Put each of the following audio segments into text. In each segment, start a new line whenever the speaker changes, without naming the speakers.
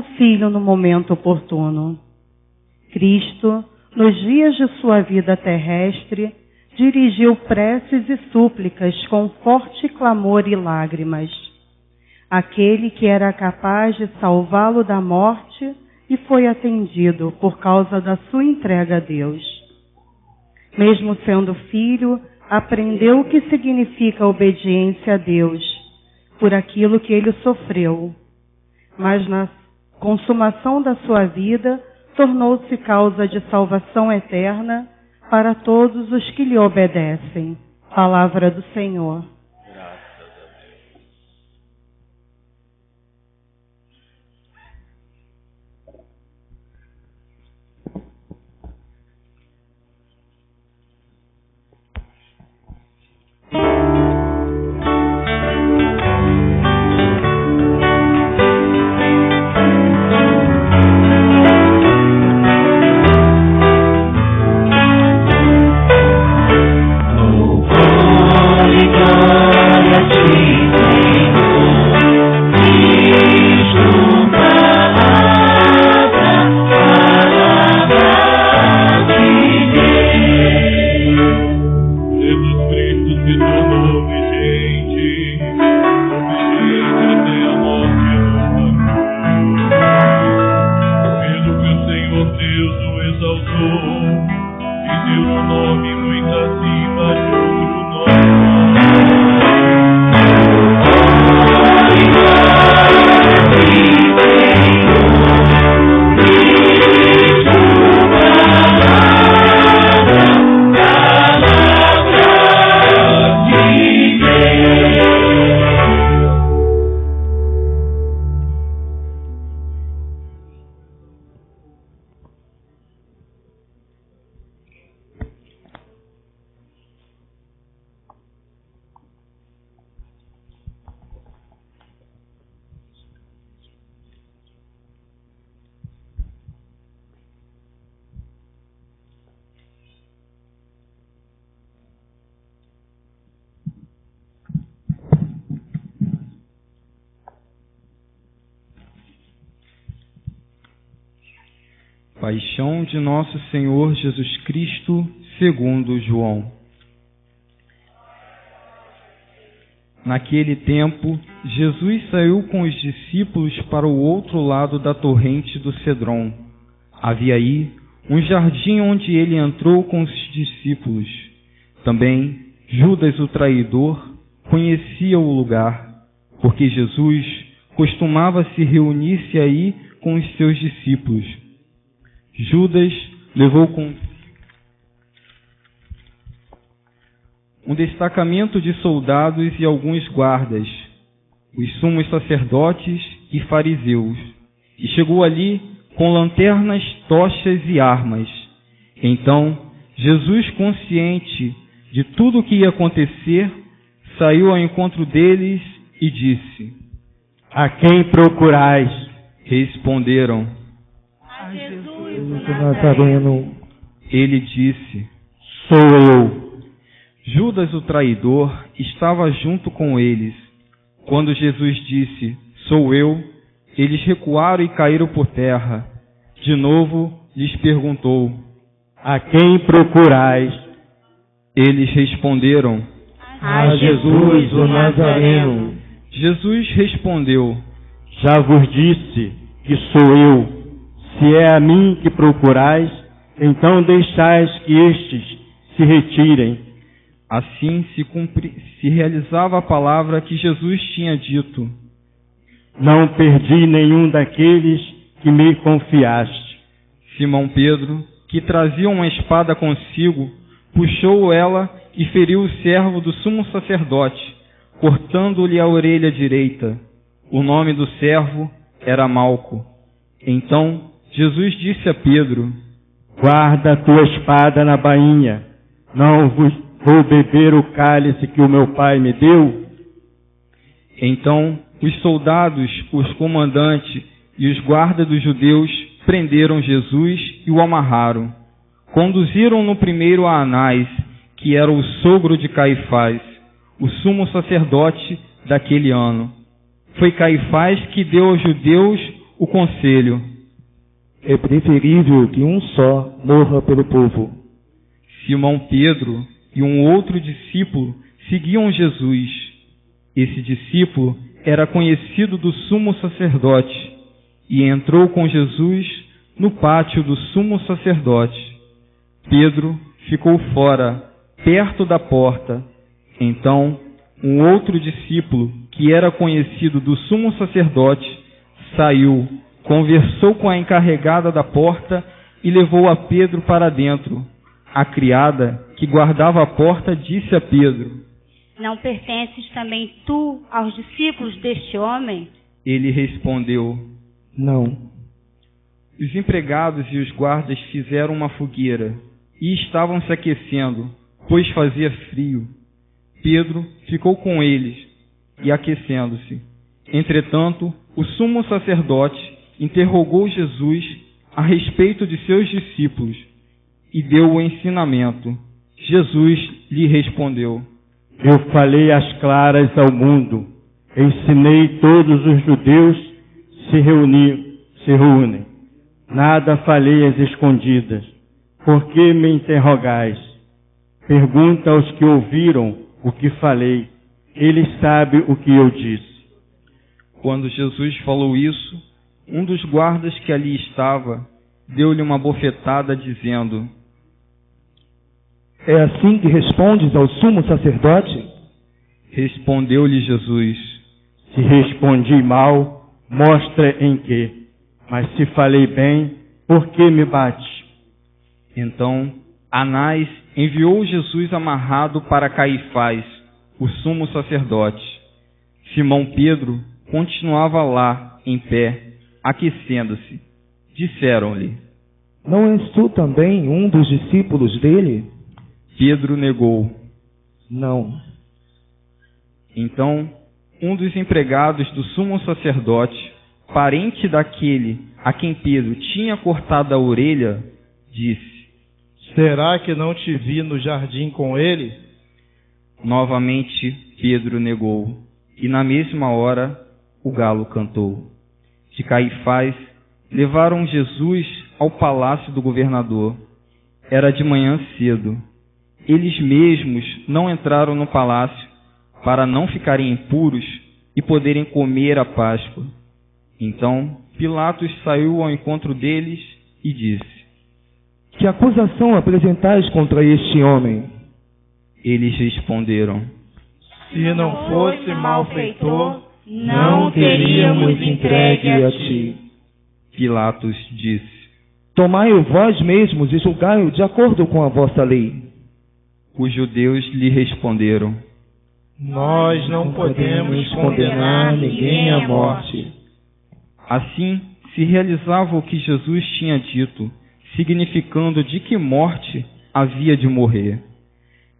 auxílio no momento oportuno. Cristo, nos dias de sua vida terrestre, dirigiu preces e súplicas com forte clamor e lágrimas. Aquele que era capaz de salvá-lo da morte e foi atendido por causa da sua entrega a Deus. Mesmo sendo filho, aprendeu o que significa obediência a Deus, por aquilo que ele sofreu. Mas na consumação da sua vida, tornou-se causa de salvação eterna para todos os que lhe obedecem. Palavra do Senhor.
Paixão de Nosso Senhor Jesus Cristo, segundo João. Naquele tempo, Jesus saiu com os discípulos para o outro lado da torrente do Cedron. Havia aí um jardim onde ele entrou com os discípulos. Também Judas, o traidor, conhecia o lugar, porque Jesus costumava se reunir-se aí com os seus discípulos. Judas levou com um destacamento de soldados e alguns guardas, os sumos sacerdotes e fariseus, e chegou ali com lanternas, tochas e armas. Então, Jesus, consciente de tudo o que ia acontecer, saiu ao encontro deles e disse:
A quem procurais?
Responderam:
A Jesus
de Nazareno.
Ele disse:
Sou eu.
Judas, o traidor, estava junto com eles. Quando Jesus disse: Sou eu, eles recuaram e caíram por terra. De novo lhes perguntou:
A quem procurais?
Eles responderam:
A Jesus, o Nazareno.
Jesus respondeu:
Já vos disse que sou eu. Se é a mim que procurais, então deixais que estes se retirem.
Assim se realizava a palavra que Jesus tinha dito:
Não perdi nenhum daqueles que me confiaste.
Simão Pedro, que trazia uma espada consigo, puxou ela e feriu o servo do sumo sacerdote, cortando-lhe a orelha direita. O nome do servo era Malco. Então Jesus disse a Pedro:
Guarda a tua espada na bainha. Não vou beber o cálice que o meu pai me deu?
Então os soldados, os comandantes e os guardas dos judeus prenderam Jesus e o amarraram. Conduziram-no primeiro a Anás, que era o sogro de Caifás, o sumo sacerdote daquele ano. Foi Caifás que deu aos judeus o conselho:
é preferível que um só morra pelo povo.
Simão Pedro e um outro discípulo seguiam Jesus. Esse discípulo era conhecido do sumo sacerdote e entrou com Jesus no pátio do sumo sacerdote. Pedro ficou fora, perto da porta. Então, um outro discípulo, que era conhecido do sumo sacerdote, saiu, conversou com a encarregada da porta e levou a Pedro para dentro. A criada, que guardava a porta, disse a Pedro:
não pertences também tu aos discípulos deste homem?
Ele respondeu:
não.
Os empregados e os guardas fizeram uma fogueira e estavam se aquecendo, pois fazia frio. Pedro ficou com eles e aquecendo-se. Entretanto, o sumo sacerdote interrogou Jesus a respeito de seus discípulos e deu o ensinamento. Jesus lhe respondeu:
eu falei às claras ao mundo, ensinei todos os judeus se reúnem. Nada falei às escondidas. Por que me interrogais? Pergunta aos que ouviram o que falei. Eles sabem o que eu disse.
Quando Jesus falou isso, um dos guardas que ali estava deu-lhe uma bofetada, dizendo:
é assim que respondes ao sumo sacerdote?
Respondeu-lhe Jesus:
se respondi mal, mostra em que. Mas se falei bem, por que me bate?
Então Anás enviou Jesus amarrado para Caifás, o sumo sacerdote. Simão Pedro continuava lá, em pé, aquecendo-se. Disseram-lhe:
não és tu também um dos discípulos dele?
Pedro negou:
não.
Então, um dos empregados do sumo sacerdote, parente daquele a quem Pedro tinha cortado a orelha, disse:
será que não te vi no jardim com ele?
Novamente Pedro negou, e na mesma hora o galo cantou. De Caifás levaram Jesus ao palácio do governador. Era de manhã cedo. Eles mesmos não entraram no palácio para não ficarem impuros e poderem comer a Páscoa. Então Pilatos saiu ao encontro deles e disse:
que acusação apresentais contra este homem?
Eles responderam:
se não fosse malfeitor,
não teríamos entregue a ti.
Pilatos disse:
tomai-o vós mesmos e julgai-o de acordo com a vossa lei.
Os judeus lhe responderam:
nós não podemos condenar ninguém à morte.
Assim se realizava o que Jesus tinha dito, significando de que morte havia de morrer.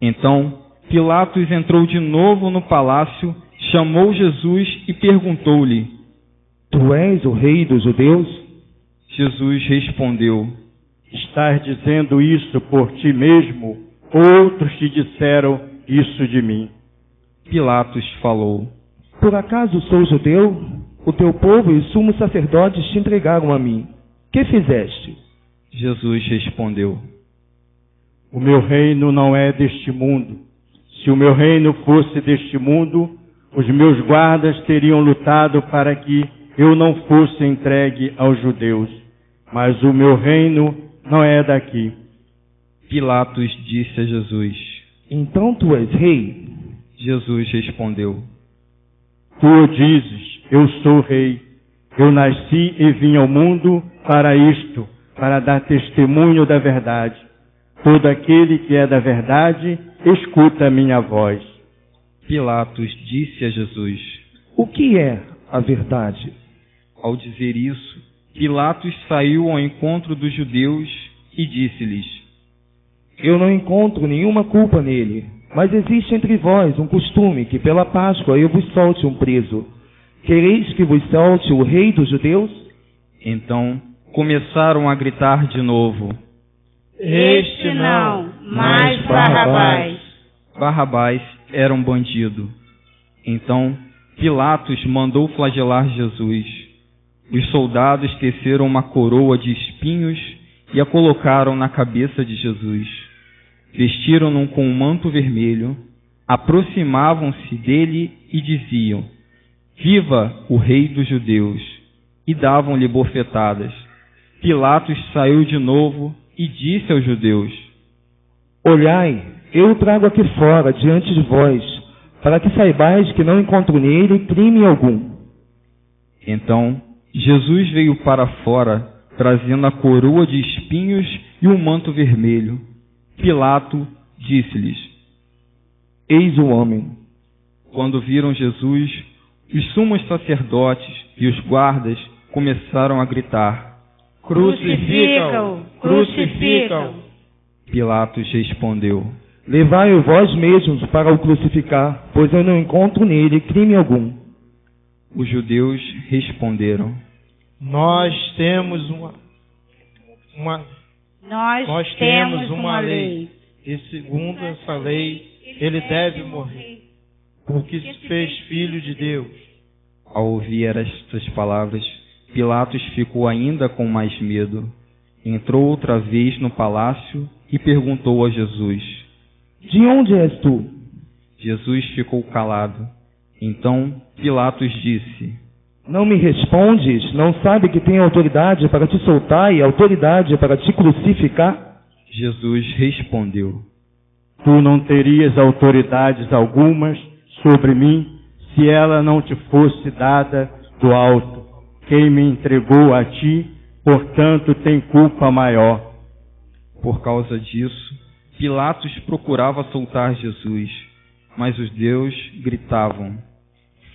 Então Pilatos entrou de novo no palácio, chamou Jesus e perguntou-lhe:
tu és o rei dos judeus?
Jesus respondeu:
estás dizendo isso por ti mesmo? Outros te disseram isso de mim.
Pilatos falou:
por acaso sou judeu? O teu povo e os sumos sacerdotes te entregaram a mim. Que fizeste?
Jesus respondeu:
o meu reino não é deste mundo. Se o meu reino fosse deste mundo, os meus guardas teriam lutado para que eu não fosse entregue aos judeus. Mas o meu reino não é daqui.
Pilatos disse a Jesus:
então tu és rei?
Jesus respondeu:
tu o dizes, eu sou rei. Eu nasci e vim ao mundo para isto, para dar testemunho da verdade. Todo aquele que é da verdade, escuta a minha voz.
Pilatos disse a Jesus:
o que é a verdade?
Ao dizer isso, Pilatos saiu ao encontro dos judeus e disse-lhes:
eu não encontro nenhuma culpa nele, mas existe entre vós um costume que pela Páscoa eu vos solte um preso. Quereis que vos solte o rei dos judeus?
Então começaram a gritar de novo:
este não, mas Barrabás.
Barrabás era um bandido. Então Pilatos mandou flagelar Jesus. Os soldados teceram uma coroa de espinhos e a colocaram na cabeça de Jesus. Vestiram-no com um manto vermelho, aproximavam-se dele e diziam: Viva o Rei dos Judeus! E davam-lhe bofetadas. Pilatos saiu de novo e disse aos judeus:
Olhai, eu o trago aqui fora, diante de vós, para que saibais que não encontro nele crime algum.
Então Jesus veio para fora, trazendo a coroa de espinhos e um manto vermelho. Pilato disse-lhes:
Eis o homem.
Quando viram Jesus, os sumos sacerdotes e os guardas começaram a gritar:
Crucifica-o! Crucifica-o!
Pilatos respondeu:
Levai-o vós mesmos para o crucificar, pois eu não encontro nele crime algum.
Os judeus responderam:
Nós temos uma lei, e segundo essa lei, ele deve morrer, porque se fez filho de Deus.
Ao ouvir estas palavras, Pilatos ficou ainda com mais medo. Entrou outra vez no palácio e perguntou a Jesus:
De onde és tu?
Jesus ficou calado. Então Pilatos disse:
Não me respondes? Não sabe que tenho autoridade para te soltar e autoridade para te crucificar?
Jesus respondeu:
Tu não terias autoridades algumas sobre mim se ela não te fosse dada do alto. Quem me entregou a ti, portanto, tem culpa maior.
Por causa disso, Pilatos procurava soltar Jesus, mas os judeus gritavam: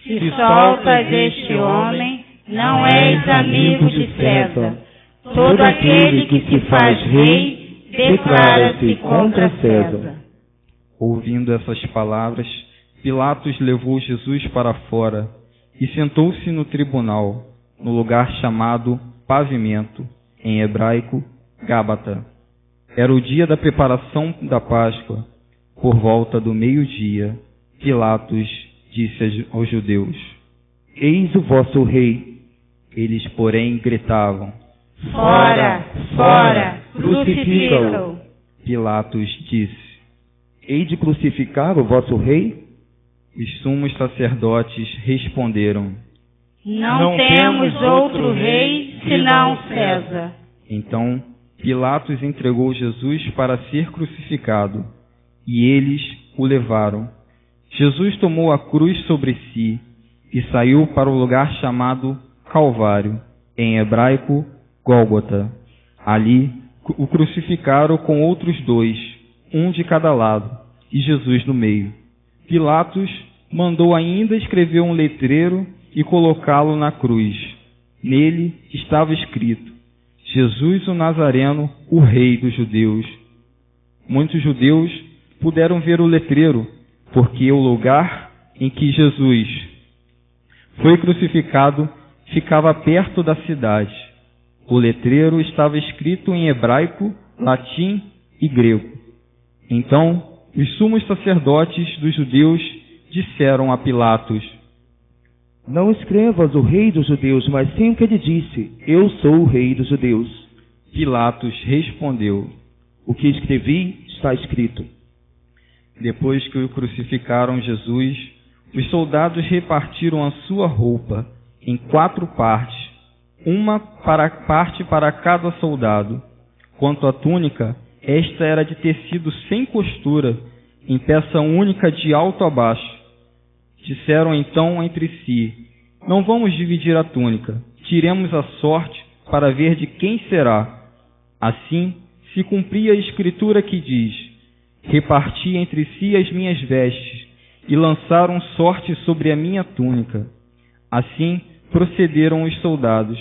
Se soltas este homem, não és amigo de César. Todo aquele que se faz rei, declara-se contra César.
Ouvindo essas palavras, Pilatos levou Jesus para fora e sentou-se no tribunal, no lugar chamado Pavimento, em hebraico, Gábata. Era o dia da preparação da Páscoa. Por volta do meio-dia, Pilatos disse aos judeus:
Eis o vosso rei.
Eles, porém, gritavam:
Fora, fora, crucifica-o.
Pilatos disse:
Hei de crucificar o vosso rei?
Os sumos sacerdotes responderam:
Não temos outro rei senão César.
Então Pilatos entregou Jesus para ser crucificado, e eles o levaram. Jesus tomou a cruz sobre si e saiu para o lugar chamado Calvário, em hebraico, Gólgota. Ali o crucificaram com outros dois, um de cada lado, e Jesus no meio. Pilatos mandou ainda escrever um letreiro e colocá-lo na cruz. Nele estava escrito: Jesus o Nazareno, o Rei dos Judeus. Muitos judeus puderam ver o letreiro, porque o lugar em que Jesus foi crucificado ficava perto da cidade. O letreiro estava escrito em hebraico, latim e grego. Então, os sumos sacerdotes dos judeus disseram a Pilatos:
Não escrevas o Rei dos Judeus, mas sim o que ele disse: Eu sou o Rei dos Judeus.
Pilatos respondeu:
O que escrevi está escrito.
Depois que o crucificaram Jesus, os soldados repartiram a sua roupa em 4 partes, uma parte para cada soldado. Quanto à túnica, esta era de tecido sem costura, em peça única de alto a baixo. Disseram então entre si: Não vamos dividir a túnica, tiremos a sorte para ver de quem será. Assim se cumpria a escritura que diz: Reparti entre si as minhas vestes, e lançaram sorte sobre a minha túnica. Assim procederam os soldados.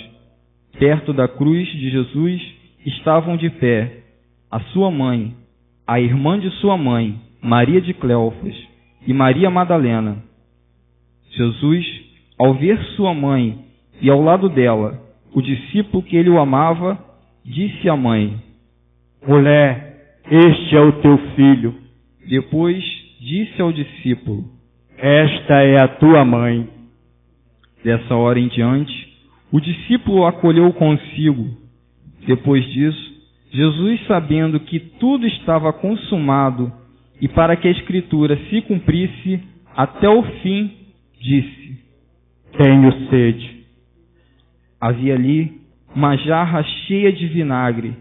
Perto da cruz de Jesus estavam de pé a sua mãe, a irmã de sua mãe, Maria de Cleofas, e Maria Madalena. Jesus, ao ver sua mãe e ao lado dela o discípulo que ele o amava, disse à mãe:
Mulher, este é o teu filho.
Depois disse ao discípulo:
Esta é a tua mãe.
Dessa hora em diante, O discípulo o acolheu consigo. Depois disso, Jesus, sabendo que tudo estava consumado e para que a Escritura se cumprisse até o fim, disse:
Tenho sede.
Havia ali uma jarra cheia de vinagre.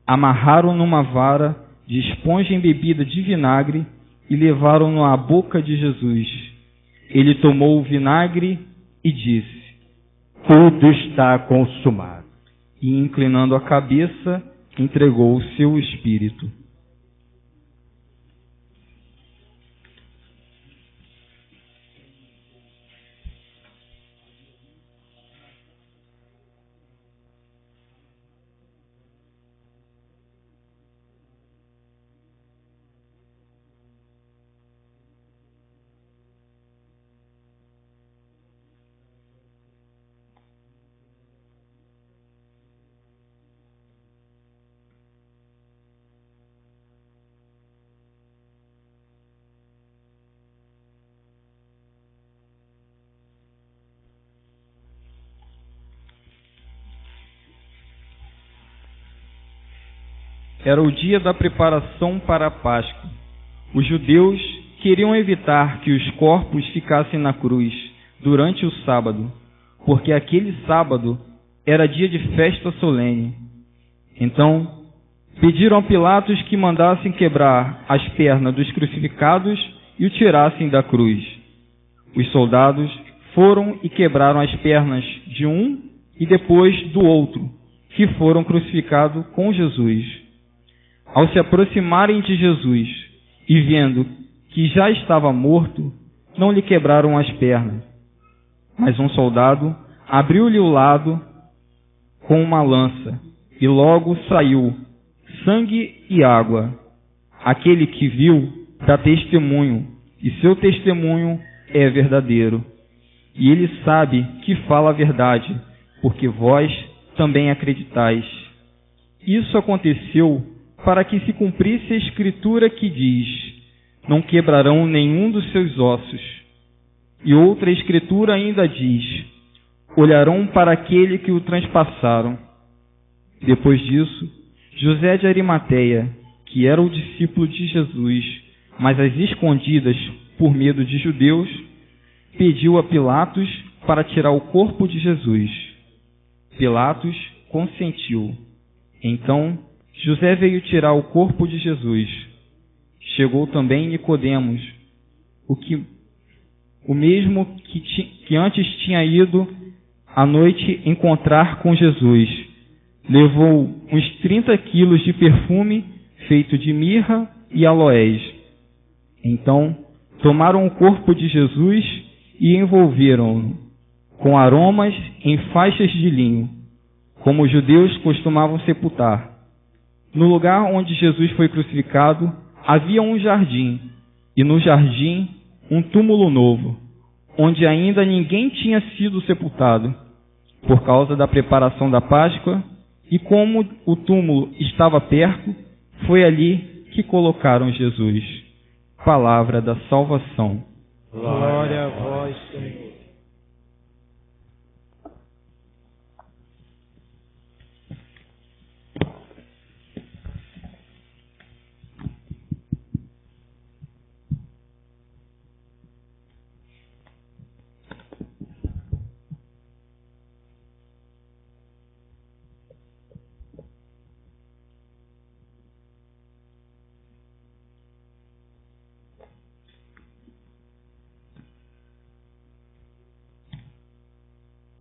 Amarraram numa vara de esponja embebida de vinagre e levaram-no à boca de Jesus. Ele tomou o vinagre e disse:
Tudo está consumado.
E, inclinando a cabeça, entregou o seu espírito. Era o dia da preparação para a Páscoa. Os judeus queriam evitar que os corpos ficassem na cruz durante o sábado, porque aquele sábado era dia de festa solene. Então, pediram a Pilatos que mandassem quebrar as pernas dos crucificados e o tirassem da cruz. Os soldados foram e quebraram as pernas de um e depois do outro, que foram crucificados com Jesus. Ao se aproximarem de Jesus e vendo que já estava morto, não lhe quebraram as pernas. Mas um soldado abriu-lhe o lado com uma lança, e logo saiu sangue e água. Aquele que viu dá testemunho, e seu testemunho é verdadeiro. E ele sabe que fala a verdade, porque vós também acreditais. Isso aconteceu para que se cumprisse a Escritura que diz: não quebrarão nenhum dos seus ossos. E outra Escritura ainda diz: olharão para aquele que o transpassaram. Depois disso, José de Arimateia, que era o discípulo de Jesus, mas às escondidas por medo de judeus, pediu a Pilatos para tirar o corpo de Jesus. Pilatos consentiu. Então, José veio tirar o corpo de Jesus. Chegou também Nicodemos, o mesmo que antes tinha ido à noite encontrar com Jesus. Levou uns 30 quilos de perfume feito de mirra e aloés. Então, tomaram o corpo de Jesus e envolveram-no com aromas em faixas de linho, como os judeus costumavam sepultar. No lugar onde Jesus foi crucificado, havia um jardim, e no jardim um túmulo novo, onde ainda ninguém tinha sido sepultado. Por causa da preparação da Páscoa, e como o túmulo estava perto, foi ali que colocaram Jesus. Palavra da salvação.
Glória a vós, Senhor.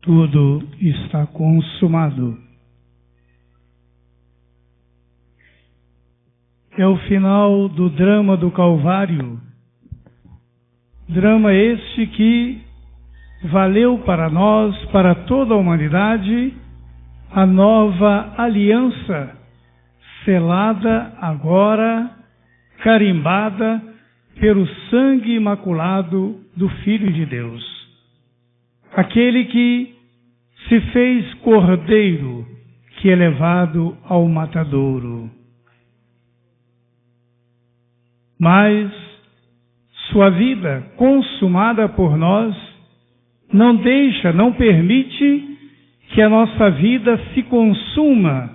Tudo está consumado. É o final do drama do Calvário. Drama este que valeu para nós, para toda a humanidade, a nova aliança, selada agora, carimbada pelo sangue imaculado do Filho de Deus. Aquele que se fez cordeiro, que é levado ao matadouro. Mas sua vida consumada por nós não permite que a nossa vida se consuma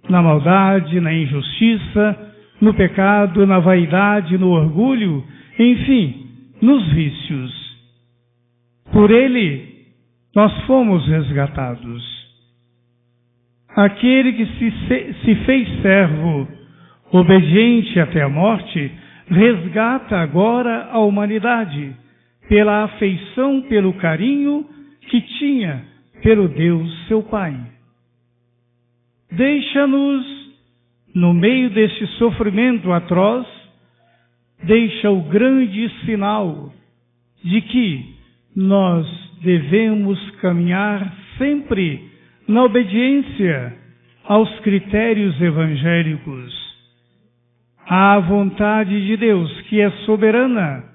na maldade, na injustiça, no pecado, na vaidade, no orgulho, enfim, nos vícios. Por ele, nós fomos resgatados. Aquele que se fez servo, obediente até a morte, resgata agora a humanidade, pela afeição, pelo carinho que tinha pelo Deus, seu Pai. Deixa-nos, no meio deste sofrimento atroz, deixa o grande sinal de que nós devemos caminhar sempre na obediência aos critérios evangélicos, à vontade de Deus, que é soberana,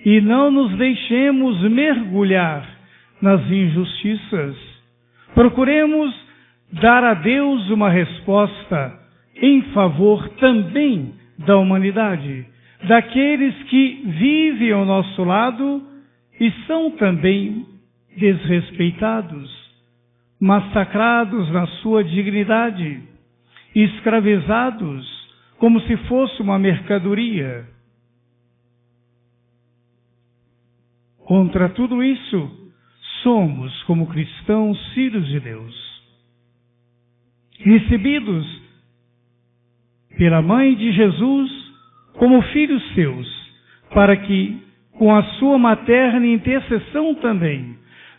e não nos deixemos mergulhar nas injustiças. Procuremos dar a Deus uma resposta em favor também da humanidade, daqueles que vivem ao nosso lado e são também desrespeitados, massacrados na sua dignidade, escravizados como se fosse uma mercadoria. Contra tudo isso, somos, como cristãos, filhos de Deus, recebidos pela mãe de Jesus como filhos seus, para que, com a sua materna intercessão também,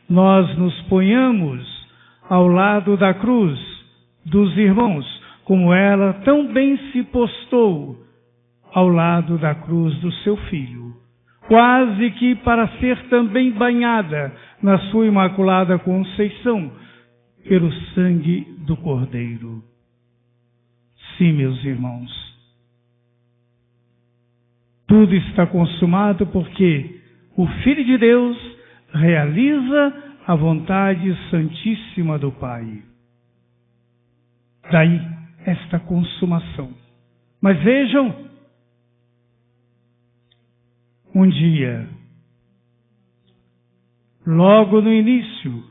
nós nos ponhamos ao lado da cruz dos irmãos, como ela tão bem se postou ao lado da cruz do seu Filho, quase que para ser também banhada na sua Imaculada Conceição pelo sangue do Cordeiro. Sim, meus irmãos, tudo está consumado porque o Filho de Deus realiza a vontade santíssima do Pai. Daí esta consumação. Mas vejam, um dia, logo no início,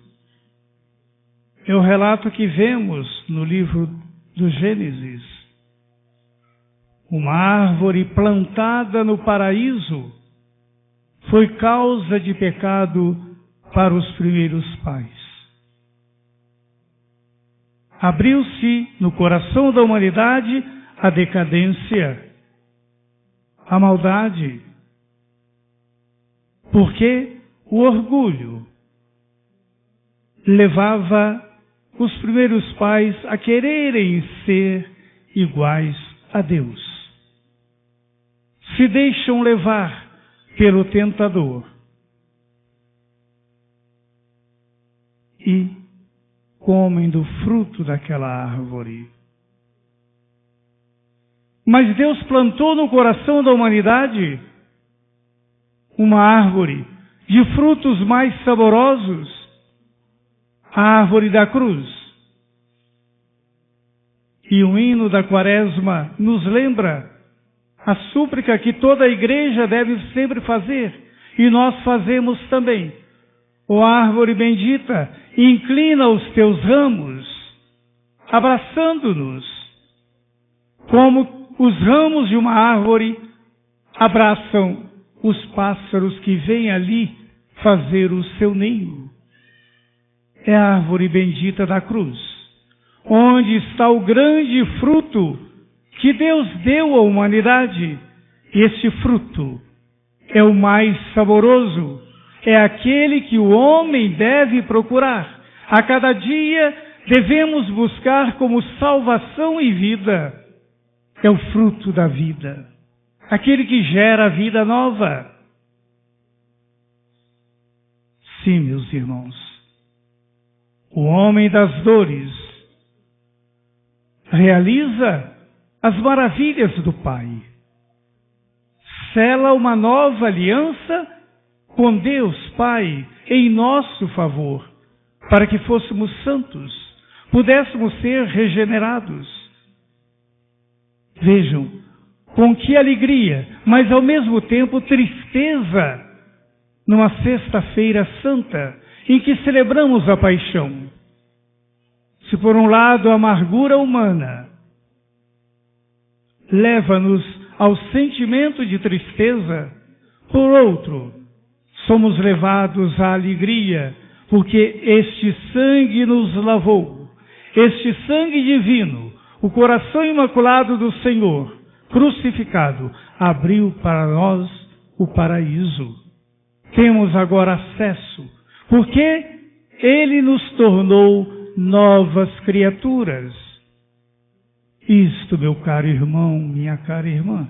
é o relato que vemos no livro do Gênesis. Uma árvore plantada no paraíso foi causa de pecado para os primeiros pais. Abriu-se no coração da humanidade a decadência, a maldade, porque o orgulho levava os primeiros pais a quererem ser iguais a Deus. Se deixam levar pelo tentador e comem do fruto daquela árvore. Mas Deus plantou no coração da humanidade uma árvore de frutos mais saborosos, a árvore da cruz. E o hino da Quaresma nos lembra a súplica que toda a igreja deve sempre fazer, e nós fazemos também. Ó árvore bendita, inclina os teus ramos, abraçando-nos, como os ramos de uma árvore abraçam os pássaros que vêm ali fazer o seu ninho. É a árvore bendita da cruz, onde está o grande fruto que Deus deu à humanidade. Este fruto é o mais saboroso, é aquele que o homem deve procurar. A cada dia devemos buscar como salvação e vida. É o fruto da vida, aquele que gera a vida nova. Sim, meus irmãos, o homem das dores realiza as maravilhas do Pai. Sela uma nova aliança com Deus Pai em nosso favor, para que fôssemos santos, pudéssemos ser regenerados. Vejam, com que alegria, mas ao mesmo tempo tristeza, numa sexta-feira santa, em que celebramos a paixão. Se por um lado a amargura humana leva-nos ao sentimento de tristeza, por outro, somos levados à alegria, porque este sangue nos lavou, este sangue divino, o coração imaculado do Senhor, crucificado, abriu para nós o paraíso. Temos agora acesso, porque Ele nos tornou novas criaturas. Isto, meu caro irmão, minha cara irmã,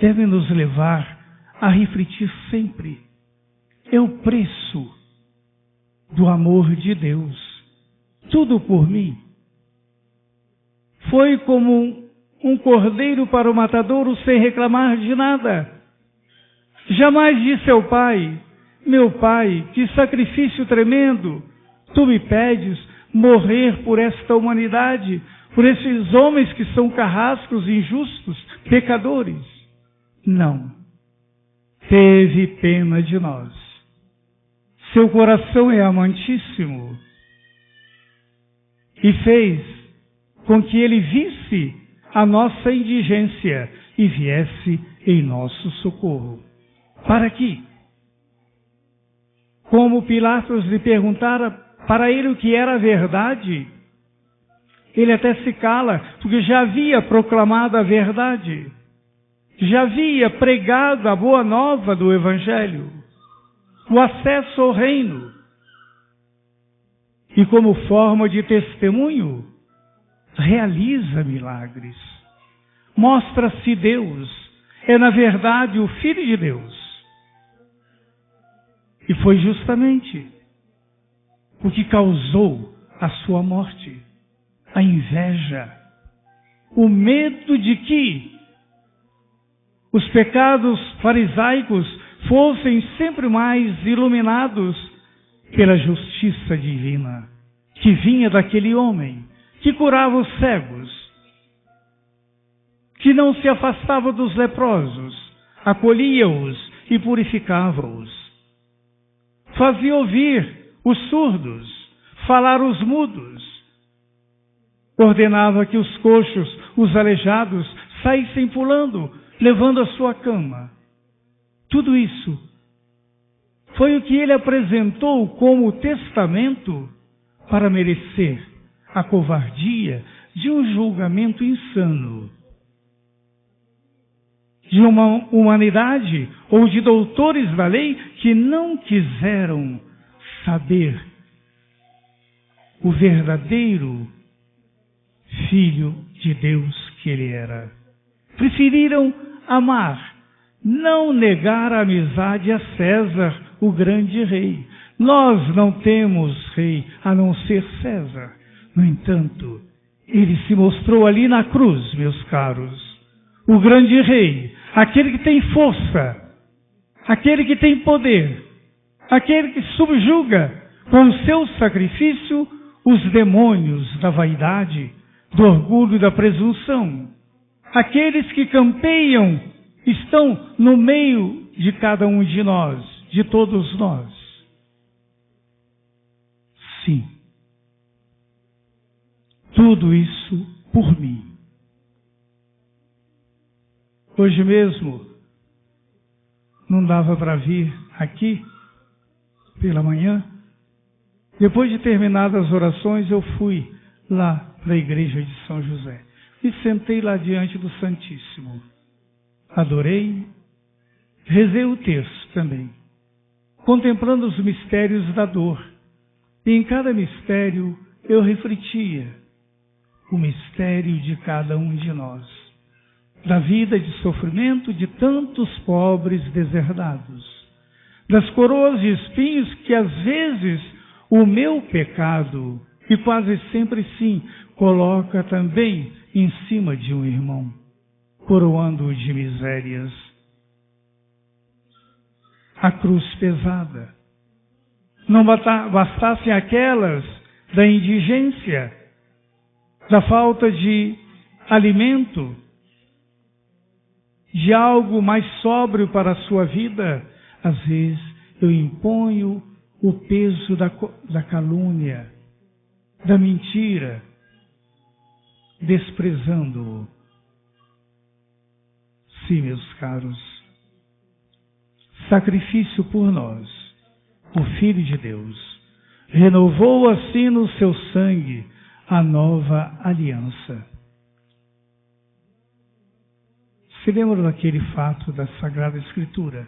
deve nos levar a refletir sempre. É o preço do amor de Deus. Tudo por mim. Foi como um cordeiro para o matadouro sem reclamar de nada. Jamais disse ao Pai: meu Pai, que sacrifício tremendo, tu me pedes morrer por esta humanidade, por esses homens que são carrascos, injustos, pecadores. Não. Teve pena de nós. Seu coração é amantíssimo. E fez com que Ele visse a nossa indigência e viesse em nosso socorro. Para quê? Como Pilatos lhe perguntara para ele o que era a verdade, ele até se cala, porque já havia proclamado a verdade, já havia pregado a boa nova do Evangelho, o acesso ao reino. E como forma de testemunho, realiza milagres. Mostra-se Deus, é na verdade o Filho de Deus. E foi justamente o que causou a sua morte, a inveja, o medo de que os pecados farisaicos fossem sempre mais iluminados pela justiça divina, que vinha daquele homem, que curava os cegos, que não se afastava dos leprosos, acolhia-os e purificava-os. Fazia ouvir os surdos, falar os mudos. Ordenava que os coxos, os aleijados, saíssem pulando, levando a sua cama. Tudo isso foi o que ele apresentou como testamento para merecer a covardia de um julgamento insano, de uma humanidade ou de doutores da lei que não quiseram saber o verdadeiro Filho de Deus que ele era. Preferiram amar, não negar a amizade a César, o grande rei. Nós não temos rei a não ser César. No entanto, ele se mostrou ali na cruz, meus caros, o grande rei, aquele que tem força, aquele que tem poder, aquele que subjuga com o seu sacrifício os demônios da vaidade, do orgulho e da presunção. Aqueles que campeiam estão no meio de cada um de nós, de todos nós. Sim. Tudo isso por mim. Hoje mesmo, não dava para vir aqui pela manhã. Depois de terminadas as orações, eu fui lá para a igreja de São José e sentei lá diante do Santíssimo. Adorei, rezei o terço também, contemplando os mistérios da dor. E em cada mistério eu refletia o mistério de cada um de nós, da vida de sofrimento de tantos pobres deserdados, das coroas de espinhos que às vezes o meu pecado, e quase sempre sim, coloca também em cima de um irmão, coroando-o de misérias. A cruz pesada. Não bastassem aquelas da indigência, da falta de alimento, de algo mais sóbrio para a sua vida, às vezes eu imponho o peso da calúnia, da mentira, desprezando-o. Sim, meus caros, sacrifício por nós, o Filho de Deus, renovou assim no seu sangue a nova aliança. Se lembram daquele fato da Sagrada Escritura?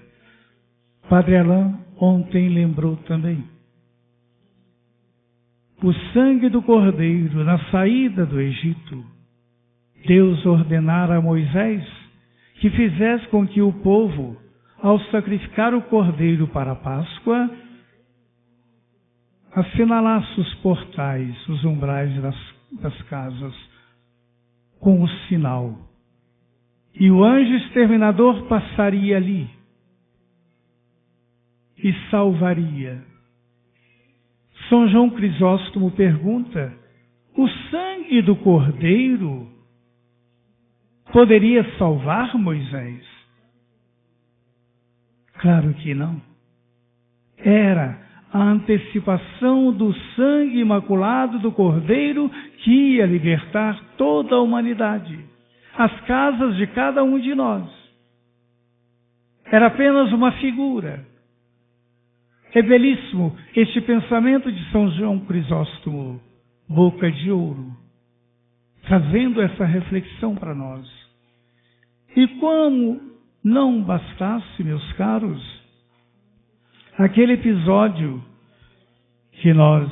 Padre Alain ontem lembrou também. O sangue do Cordeiro na saída do Egito, Deus ordenara a Moisés que fizesse com que o povo, ao sacrificar o Cordeiro para a Páscoa, assinalasse os portais, os umbrais das casas, com o sinal. E o anjo exterminador passaria ali e salvaria. São João Crisóstomo pergunta: o sangue do Cordeiro poderia salvar Moisés? Claro que não. Era a antecipação do sangue imaculado do Cordeiro que ia libertar toda a humanidade, as casas de cada um de nós. Era apenas uma figura. É belíssimo este pensamento de São João Crisóstomo, boca de ouro, trazendo essa reflexão para nós. E como não bastasse, meus caros, aquele episódio que nós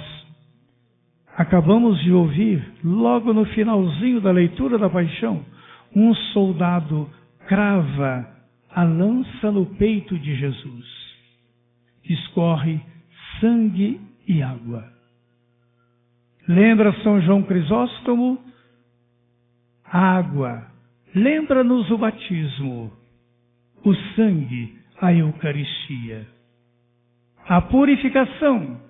acabamos de ouvir, logo no finalzinho da leitura da Paixão, um soldado crava a lança no peito de Jesus. Escorre sangue e água. Lembra São João Crisóstomo? Água. Lembra-nos o batismo, o sangue, a Eucaristia. A purificação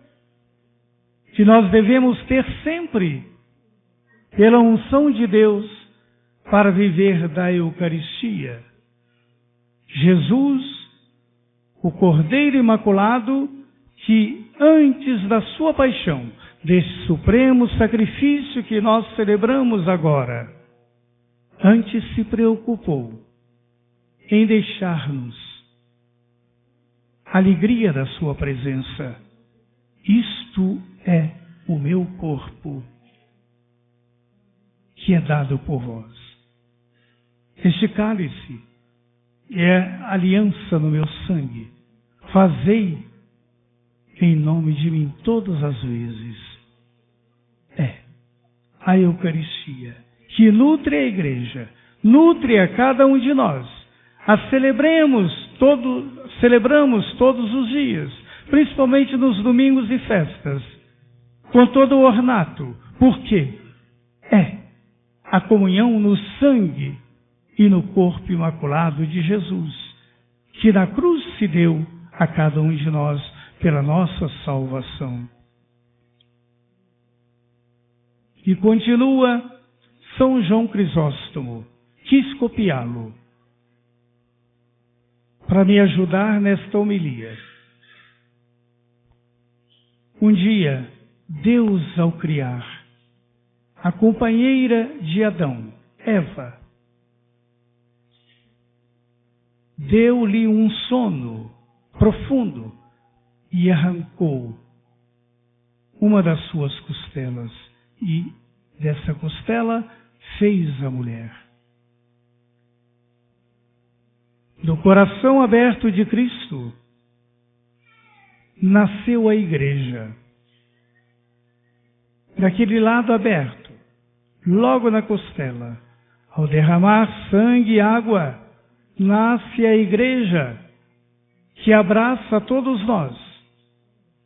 que nós devemos ter sempre pela unção de Deus para viver da Eucaristia. Jesus, o Cordeiro Imaculado, que antes da sua paixão, desse supremo sacrifício que nós celebramos agora, antes se preocupou em deixar-nos a alegria da sua presença. Isto é o meu corpo, que é dado por vós. Este cálice é aliança no meu sangue. Fazei em nome de mim todas as vezes. É a Eucaristia que nutre a Igreja, nutre a cada um de nós. A celebramos todos os dias, principalmente nos domingos e festas, com todo o ornato. Por quê? É a comunhão no sangue e no corpo imaculado de Jesus, que na cruz se deu a cada um de nós pela nossa salvação. E continua São João Crisóstomo, quis copiá-lo para me ajudar nesta homilia. Um dia, Deus, ao criar a companheira de Adão, Eva, deu-lhe um sono profundo e arrancou uma das suas costelas, e dessa costela fez a mulher. Do coração aberto de Cristo nasceu a Igreja. Daquele lado aberto, logo na costela, ao derramar sangue e água, nasce a Igreja, que abraça todos nós,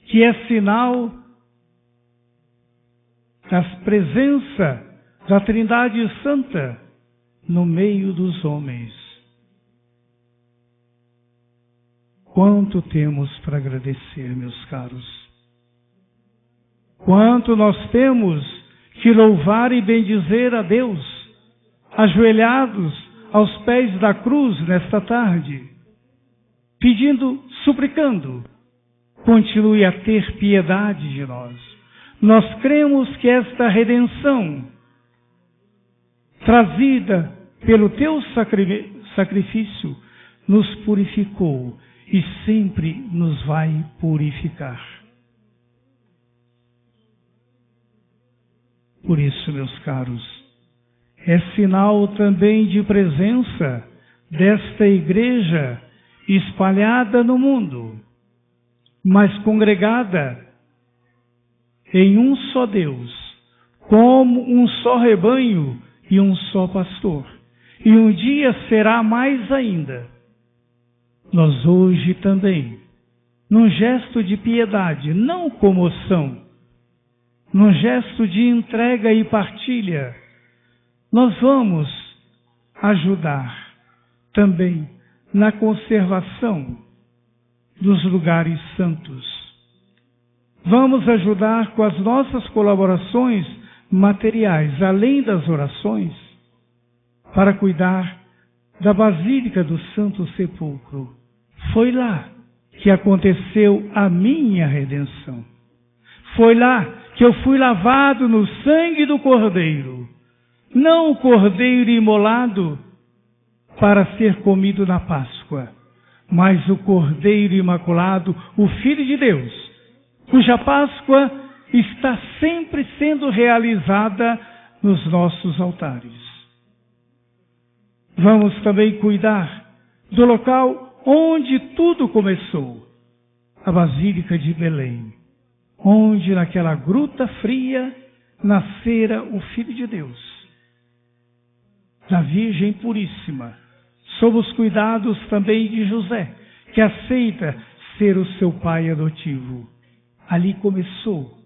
que é sinal da presença da Trindade Santa no meio dos homens. Quanto temos para agradecer, meus caros. Quanto nós temos que louvar e bendizer a Deus, ajoelhados aos pés da cruz nesta tarde, pedindo, suplicando, continue a ter piedade de nós, Nós cremos que esta redenção, trazida pelo teu sacrifício, nos purificou e sempre nos vai purificar. Por isso, meus caros, é sinal também de presença desta igreja espalhada no mundo, mas congregada em um só Deus, como um só rebanho e um só pastor. E um dia será mais ainda. Nós hoje também, num gesto de piedade, não comoção, num gesto de entrega e partilha, nós vamos ajudar também na conservação dos lugares santos. Vamos ajudar com as nossas colaborações materiais, além das orações, para cuidar da Basílica do Santo Sepulcro. Foi lá que aconteceu a minha redenção. Foi lá que eu fui lavado no sangue do Cordeiro. Não o Cordeiro imolado para ser comido na Páscoa, mas o Cordeiro imaculado, o Filho de Deus, cuja Páscoa está sempre sendo realizada nos nossos altares. Vamos também cuidar do local onde tudo começou, a Basílica de Belém, onde naquela gruta fria nascera o Filho de Deus, da Virgem Puríssima, sob os cuidados também de José, que aceita ser o seu pai adotivo. Ali começou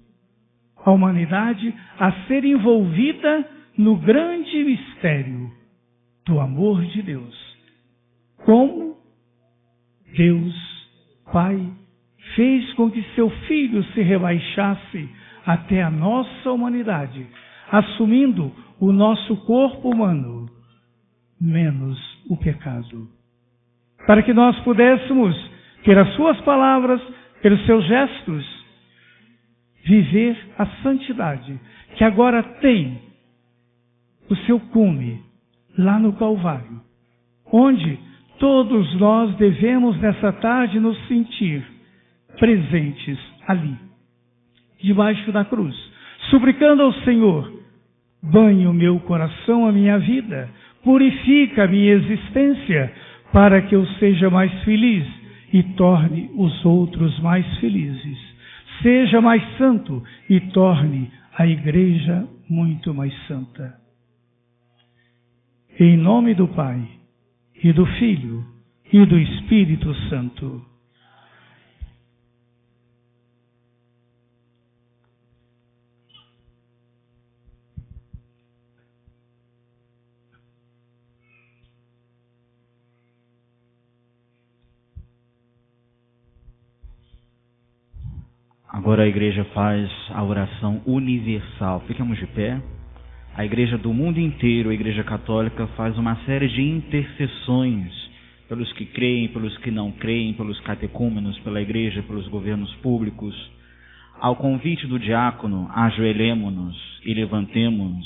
a humanidade a ser envolvida no grande mistério do amor de Deus. Como Deus, Pai, fez com que seu Filho se rebaixasse até a nossa humanidade, assumindo o nosso corpo humano, menos o pecado, para que nós pudéssemos, pelas suas palavras, pelos seus gestos, viver a santidade, que agora tem o seu cume lá no Calvário, onde todos nós devemos nessa tarde nos sentir presentes ali, debaixo da cruz, suplicando ao Senhor: banhe o meu coração, a minha vida, purifica a minha existência, para que eu seja mais feliz e torne os outros mais felizes. Seja mais santo e torne a igreja muito mais santa. Em nome do Pai, e do Filho, e do Espírito Santo.
Agora a igreja faz a oração universal. Ficamos de pé. A igreja do mundo inteiro, a igreja católica, faz uma série de intercessões pelos que creem, pelos que não creem, pelos catecúmenos, pela igreja, pelos governos públicos. Ao convite do diácono, ajoelhemo-nos e levantemo-nos.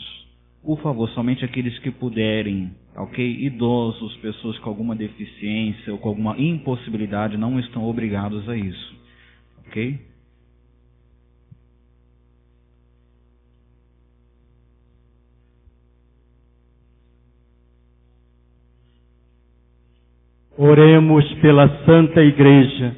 Por favor, somente aqueles que puderem, ok? Idosos, pessoas com alguma deficiência ou com alguma impossibilidade não estão obrigados a isso, ok?
Oremos pela Santa Igreja,